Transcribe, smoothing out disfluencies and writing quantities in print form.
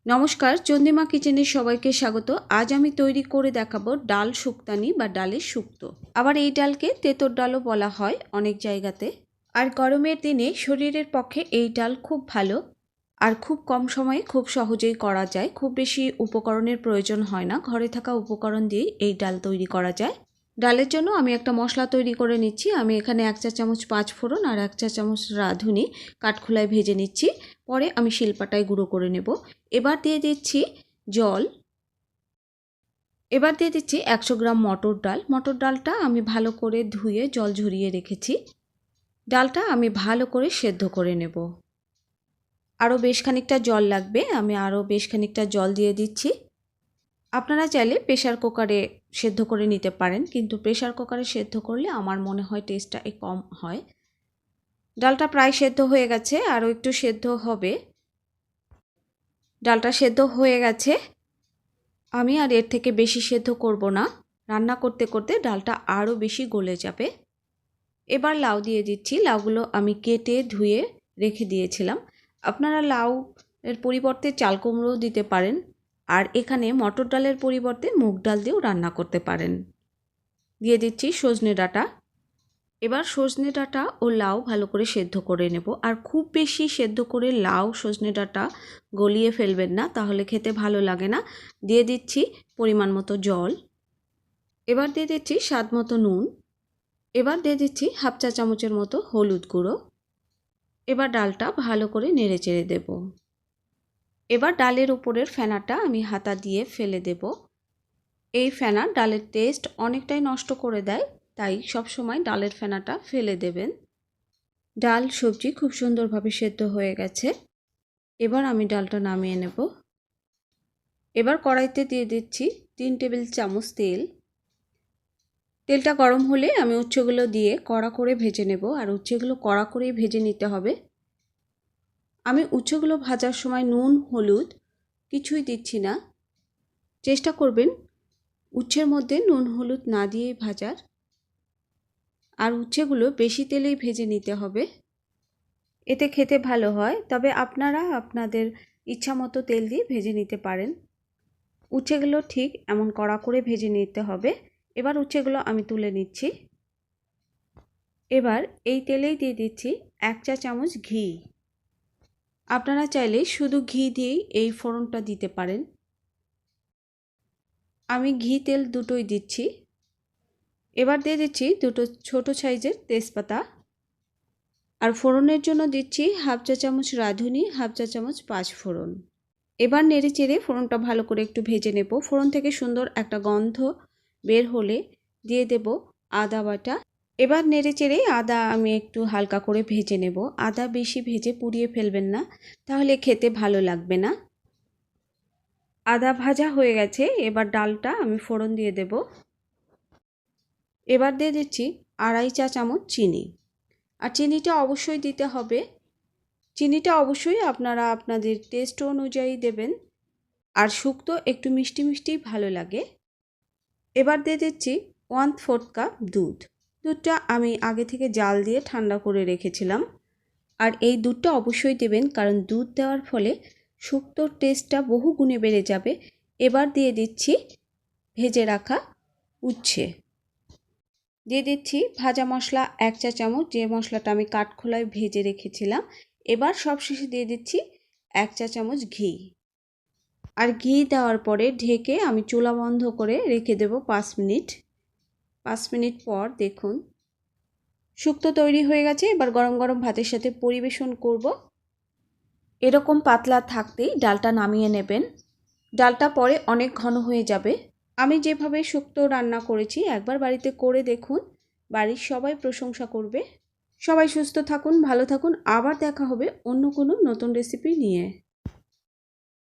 নমস্কার, চন্দ্রিমা কিচেনের সবাইকে স্বাগত। আজ আমি তৈরি করে দেখাবো ডাল শুক্তানি বা ডালের শুক্তো। আবার এই ডালকে তেতর ডালও বলা হয় অনেক জায়গাতে। আর গরমের দিনে শরীরের পক্ষে এই ডাল খুব ভালো আর খুব কম সময়ে খুব সহজেই করা যায়। খুব বেশি উপকরণের প্রয়োজন হয় না, ঘরে থাকা উপকরণ দিয়েই এই ডাল তৈরি করা যায়। ডালের জন্য আমি একটা মশলা তৈরি করে নিচ্ছি। আমি এখানে 1 চা চামচ 5 ফোড়ন আর 1 চা চামচ রাঁধুনি কাঠখোলায় ভেজে নিচ্ছি। পরে আমি শিলপাটায় গুঁড়ো করে নেব। এবার দিয়ে দিচ্ছি জল। এবার দিয়ে দিচ্ছি 100 গ্রাম মটর ডাল। মটর ডালটা আমি ভালো করে ধুয়ে জল ঝরিয়ে রেখেছি। ডালটা আমি ভালো করে সেদ্ধ করে নেব। আরও বেশ খানিকটা জল লাগবে, আমি আরও বেশ খানিকটা জল দিয়ে দিচ্ছি। আপনারা চাইলে প্রেসার কুকারে সেদ্ধ করে নিতে পারেন, কিন্তু প্রেসার কুকারে সেদ্ধ করলে আমার মনে হয় টেস্টটা কম হয়। ডালটা প্রায় সেদ্ধ হয়ে গেছে, আরও একটু সেদ্ধ হবে। ডালটা সেদ্ধ হয়ে গেছে, আমি আর এর থেকে বেশি সেদ্ধ করব না। রান্না করতে করতে ডালটা আরও বেশি গলে যাবে। এবার লাউ দিয়ে দিচ্ছি। লাউগুলো আমি কেটে ধুয়ে রেখে দিয়েছিলাম। আপনারা লাউ এর পরিবর্তে চাল কুমড়োও দিতে পারেন, আর এখানে মটর ডালের পরিবর্তে মুগ ডাল দিয়েও রান্না করতে পারেন। দিয়ে দিচ্ছি সজনে ডাঁটা। এবার সজনে ডাঁটা ও লাউ ভালো করে সেদ্ধ করে নেব। আর খুব বেশি সেদ্ধ করে লাউ সজনে ডাঁটা গলিয়ে ফেলবেন না, তাহলে খেতে ভালো লাগে না। দিয়ে দিচ্ছি পরিমাণ মতো জল। এবার দিয়ে দিচ্ছি স্বাদ মতো নুন। এবার দিয়ে দিচ্ছি হাফ চা চামচের মতো হলুদ গুঁড়ো। এবার ডালটা ভালো করে নেড়ে চেড়ে দেব। এবার ডালের উপরের ফেনাটা আমি হাতা দিয়ে ফেলে দেব। এই ফেনা ডালের টেস্ট অনেকটাই নষ্ট করে দেয়, তাই সবসময় ডালের ফেনাটা ফেলে দেবেন। ডাল সবজি খুব সুন্দরভাবে সেদ্ধ হয়ে গেছে। এবার আমি ডালটা নামিয়ে নেব। এবার কড়াইতে দিয়ে দিচ্ছি 3 টেবিল চামচ তেল। তেলটা গরম হলে আমি উচ্ছেগুলো দিয়ে কড়া করে ভেজে নেব, আর উচ্ছেগুলো কড়া করেই ভেজে নিতে হবে। আমি উচ্ছেগুলো ভাজার সময় নুন হলুদ কিছুই দিচ্ছি না। চেষ্টা করবেন উচ্ছের মধ্যে নুন হলুদ না দিয়েই ভাজার। আর উচ্ছেগুলো বেশি তেলেই ভেজে নিতে হবে, এতে খেতে ভালো হয়। তবে আপনারা আপনাদের ইচ্ছা মতো তেল দিয়ে ভেজে নিতে পারেন। উচ্ছেগুলো ঠিক এমন কড়া করে ভেজে নিতে হবে। এবার উচ্ছেগুলো আমি তুলে নিচ্ছি। এবার এই তেলেই দিয়ে দিচ্ছি 1 চা চামচ ঘি। আপনারা চাইলে শুধু ঘি দিয়েই এই ফোড়নটা দিতে পারেন। আমি ঘি তেল দুটোই দিচ্ছি। এবার দিয়ে দিচ্ছি 2টো ছোটো সাইজের তেজপাতা। আর ফোড়নের জন্য দিচ্ছি হাফ চা চামচ রাঁধুনি, হাফ চা চামচ 5 ফোড়ন। এবার নেড়ে চেড়ে ফোড়নটা ভালো করে একটু ভেজে নেব। ফোড়ন থেকে সুন্দর একটা গন্ধ বের হলে দিয়ে দেব আদা বাটা। এবার নেড়ে চেড়ে আদা আমি একটু হালকা করে ভেজে নেব। আদা বেশি ভেজে পুড়িয়ে ফেলবেন না, তাহলে খেতে ভালো লাগবে না। আদা ভাজা হয়ে গেছে, এবার ডালটা আমি ফোড়ন দিয়ে দেব। এবার দিয়ে দিচ্ছি 2.5 চা চামচ চিনি। আর চিনিটা অবশ্যই দিতে হবে। চিনিটা অবশ্যই আপনারা আপনাদের টেস্ট অনুযায়ী দেবেন। আর শুক্তো একটু মিষ্টি মিষ্টিই ভালো লাগে। এবার দিয়ে দিচ্ছি 1/4 কাপ দুধ। দুধটা আমি আগে থেকে জাল দিয়ে ঠান্ডা করে রেখেছিলাম। আর এই দুধটা অবশ্যই দেবেন, কারণ দুধ দেওয়ার ফলে শুক্তোর টেস্টটা বহু গুণে বেড়ে যাবে। এবার দিয়ে দিচ্ছি ভেজে রাখা উচ্ছে। দিয়ে দিচ্ছি ভাজা মশলা 1 চা চামচ, যে মশলাটা আমি কাঠখোলায় ভেজে রেখেছিলাম। এবার সবশেষে দিয়ে দিচ্ছি 1 চা চামচ ঘি। আর ঘি দেওয়ার পরে ঢেকে আমি চুলা বন্ধ করে রেখে দেব 5 মিনিট। 5 মিনিট পর দেখুন শুক্তো তৈরি হয়ে গেছে। এবার গরম গরম ভাতের সাথে পরিবেশন করব। এরকম পাতলা থাকতেই ডালটা নামিয়ে নেবেন। ডালটা পরে অনেক ঘন হয়ে যাবে। আমি যেভাবে শুক্তো রান্না করেছি একবার বাড়িতে করে দেখুন, বাড়ির সবাই প্রশংসা করবে। সবাই সুস্থ থাকুন, ভালো থাকুন। আবার দেখা হবে অন্য কোনো নতুন রেসিপি নিয়ে।